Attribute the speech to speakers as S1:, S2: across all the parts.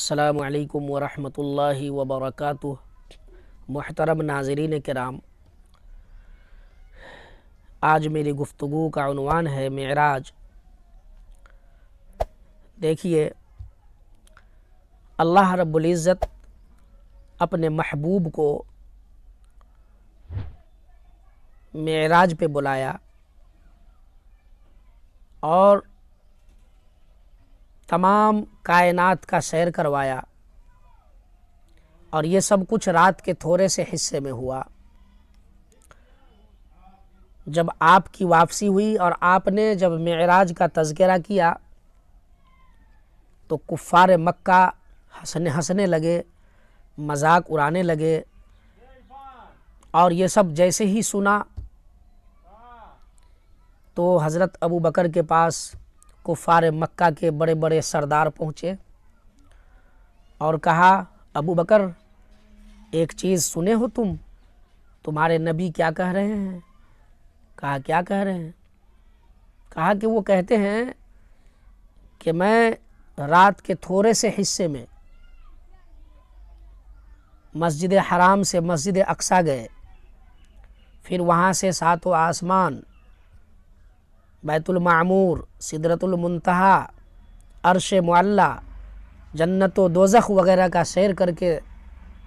S1: अस्सलामु अलैकुम वरहमतुल्लाहि वबरकातुह। मुहतरम नाज़रीन किराम, आज मेरी गुफ्तगू का उन्वान है मेराज। देखिए, अल्लाह रब्बुल इज़्ज़त अपने महबूब को मेराज पे बुलाया और तमाम कायनात का सैर करवाया, और ये सब कुछ रात के थोड़े से हिस्से में हुआ। जब आपकी वापसी हुई और आपने जब मेराज का तज़किरा किया तो कुफ़ार मक्का हंसने लगे, मजाक उड़ाने लगे, और ये सब जैसे ही सुना तो हज़रत अबू बकर के पास कुफ़ार मक्का के बड़े बड़े सरदार पहुँचे और कहा, अबू बकर, एक चीज़ सुने हो तुम्हारे नबी क्या कह रहे हैं? कहा, क्या कह रहे हैं? कहा कि वो कहते हैं कि मैं रात के थोड़े से हिस्से में मस्जिद हराम से मस्जिद अक्सा गए, फिर वहाँ से सातों आसमान, बैतुल मामूर, सिदरतुल मुंतहा, अर्श मुअल्ला, जन्नत व दोज़ख वगैरह का सैर करके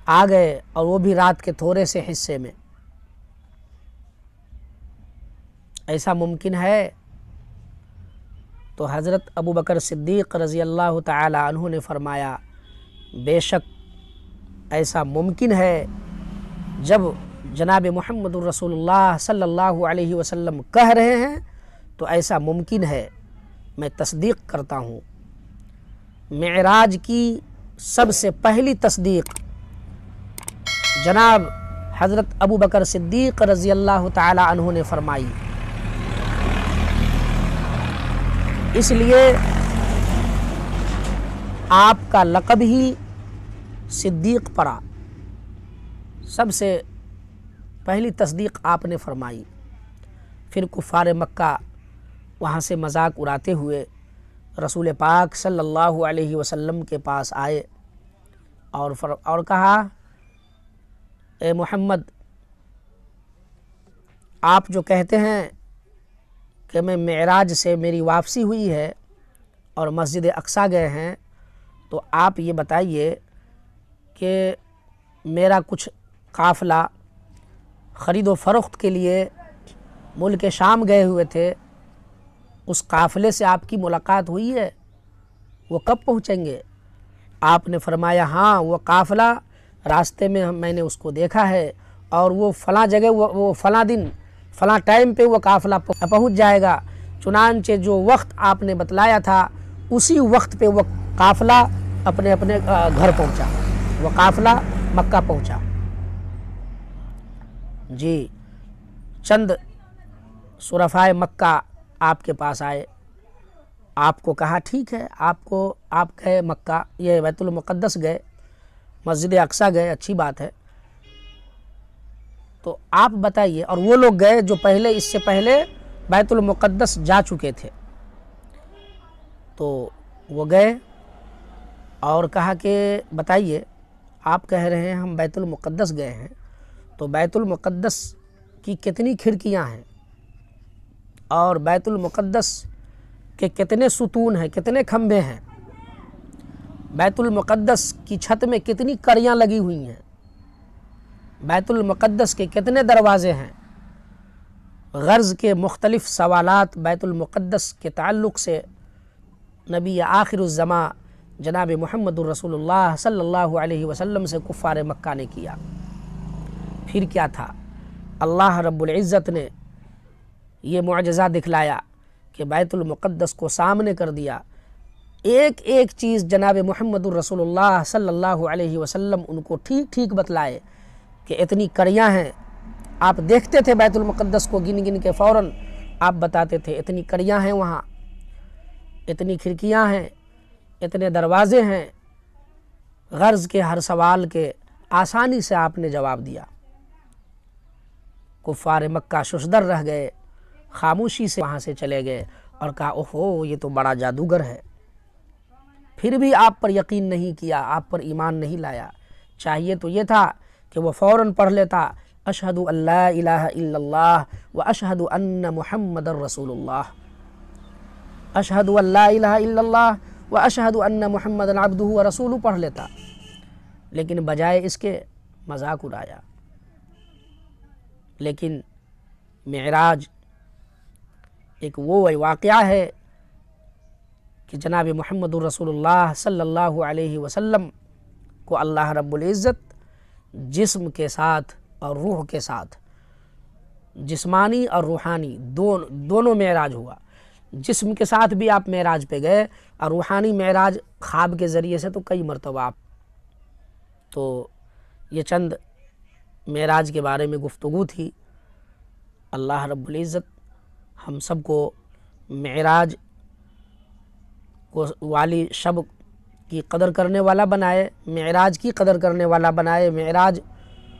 S1: आ गए, और वो भी रात के थोड़े से हिस्से में। ऐसा मुमकिन है? तो हज़रत अबू बकर सिद्दीक़ रज़ी अल्लाह ताला अन्हु ने फरमाया, बेशक ऐसा मुमकिन है। जब जनाब मुहम्मदुर रसूलुल्लाह सल्लल्लाहु अलैहि वसल्लम कह रहे हैं तो ऐसा मुमकिन है, मैं तस्दीक़ करता हूँ। मेराज की सबसे पहली तस्दीक़ जनाब हज़रत अबू बकर सिद्दीक़ रज़ी अल्लाह ताला अन्हु ने फरमाई। इसलिए आपका लक़ब ही सिद्दीक़ पड़ा। सबसे पहली तस्दीक़ आपने फरमाई। फिर कुफ़ार मक्का वहाँ से मजाक उड़ाते हुए रसूल पाक सल्लल्लाहु अलैहि वसल्लम के पास आए और कहा, ए मोहम्मद, आप जो कहते हैं कि मैं मेराज से मेरी वापसी हुई है और मस्जिद अक्सा गए हैं, तो आप ये बताइए कि मेरा कुछ काफ़िला ख़रीद व फ़रोख्त के लिए मुल्क शाम गए हुए थे, उस काफ़िले से आपकी मुलाकात हुई है? वो कब पहुँचेंगे? आपने फरमाया, हाँ, वो काफ़िला रास्ते में मैंने उसको देखा है, और वो फ़लाँ जगह, वो फ़लाँ दिन फ़लाँ टाइम पे वो काफ़िला पहुँच जाएगा। चुनांचे जो वक्त आपने बतलाया था उसी वक्त पे वो काफ़िला अपने अपने घर पहुँचा, वो काफ़िला मक्का पहुँचा। जी, चंद शुरफ़ाए मक्का आपके पास आए, आपको कहा, ठीक है, आप गए मक्का, ये बैतुल मुक़द्दस गए, मस्जिद अक्सा गए, अच्छी बात है, तो आप बताइए। और वो लोग गए जो पहले, इससे पहले बैतुल मुक़द्दस जा चुके थे। तो वो गए और कहा कि बताइए, आप कह रहे हैं हम बैतुल मुक़द्दस गए हैं, तो बैतुल मुक़द्दस की कितनी खिड़कियां हैं, और बैतुल मुक़द्दस के कितने सुतून हैं, कितने खंभे हैं, बैतुल मुक़द्दस की छत में कितनी कड़ियाँ लगी हुई हैं, बैतुल मुक़द्दस के कितने दरवाज़े हैं। गर्ज़ के मुख्तलिफ़ सवालात बैतुल मुक़द्दस के ताल्लुक़ से नबी आखिरुज़्ज़मा जनाब मुहम्मदुर रसूलुल्लाह सल्लल्लाहु अलैहि वसल्लम से कुफ़ार मक्का ने किया। फिर क्या था? अल्लाह रब्बुल इज़्ज़त ने ये मुअजिज़ा दिखलाया कि बैतुल मुक़द्दस को सामने कर दिया। एक एक चीज़ जनाब मुहम्मदुर रसूलुल्लाह सल्लल्लाहु अलैहि वसल्लम उनको ठीक ठीक बतलाए कि इतनी कड़ियाँ हैं। आप देखते थे बैतुल मुक़द्दस को गिन गिन के, फ़ौरन आप बताते थे इतनी कड़ियाँ हैं वहाँ, इतनी खिड़कियाँ हैं, इतने दरवाज़े हैं। गर्ज़ के हर सवाल के आसानी से आपने जवाब दिया। कुफ़ार मक्का शुशदर रह गए, खामोशी से वहाँ से चले गए और कहा, ओहो, ये तो बड़ा जादूगर है। پھر بھی آپ پر یقین نہیں کیا، آپ پر ایمان نہیں لایا۔ چاہیے تو یہ تھا کہ وہ فوراً پڑھ لیتا اشہد ان لا الہ الا اللہ و اشہد ان محمد رسول اللہ، اشہد ان لا الہ الا اللہ و اشہد ان محمد عبدہ و رسولہ پڑھ لیتا، لیکن بجائے اس کے مذاق اڑایا۔ لیکن معراج ایک وہ واقعہ ہے کہ جناب محمد الرسول اللہ صلی اللہ علیہ وسلم کو اللہ رب العزت جسم کے ساتھ اور روح کے ساتھ، جسمانی اور روحانی دونوں معراج ہوا۔ جسم کے ساتھ بھی آپ معراج پہ گئے اور روحانی معراج خواب کے ذریعے سے تو کئی مرتبہ آپ۔ تو یہ چند معراج کے بارے میں گفتگو تھی۔ اللہ رب العزت ہم سب کو معراج کو والی شب کی قدر کرنے والا بنائے، معراج کی قدر کرنے والا بنائے، معراج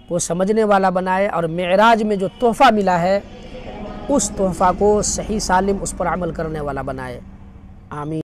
S1: کو سمجھنے والا بنائے، اور معراج میں جو تحفہ ملا ہے اس تحفہ کو صحیح سالم اس پر عمل کرنے والا بنائے۔ آمین۔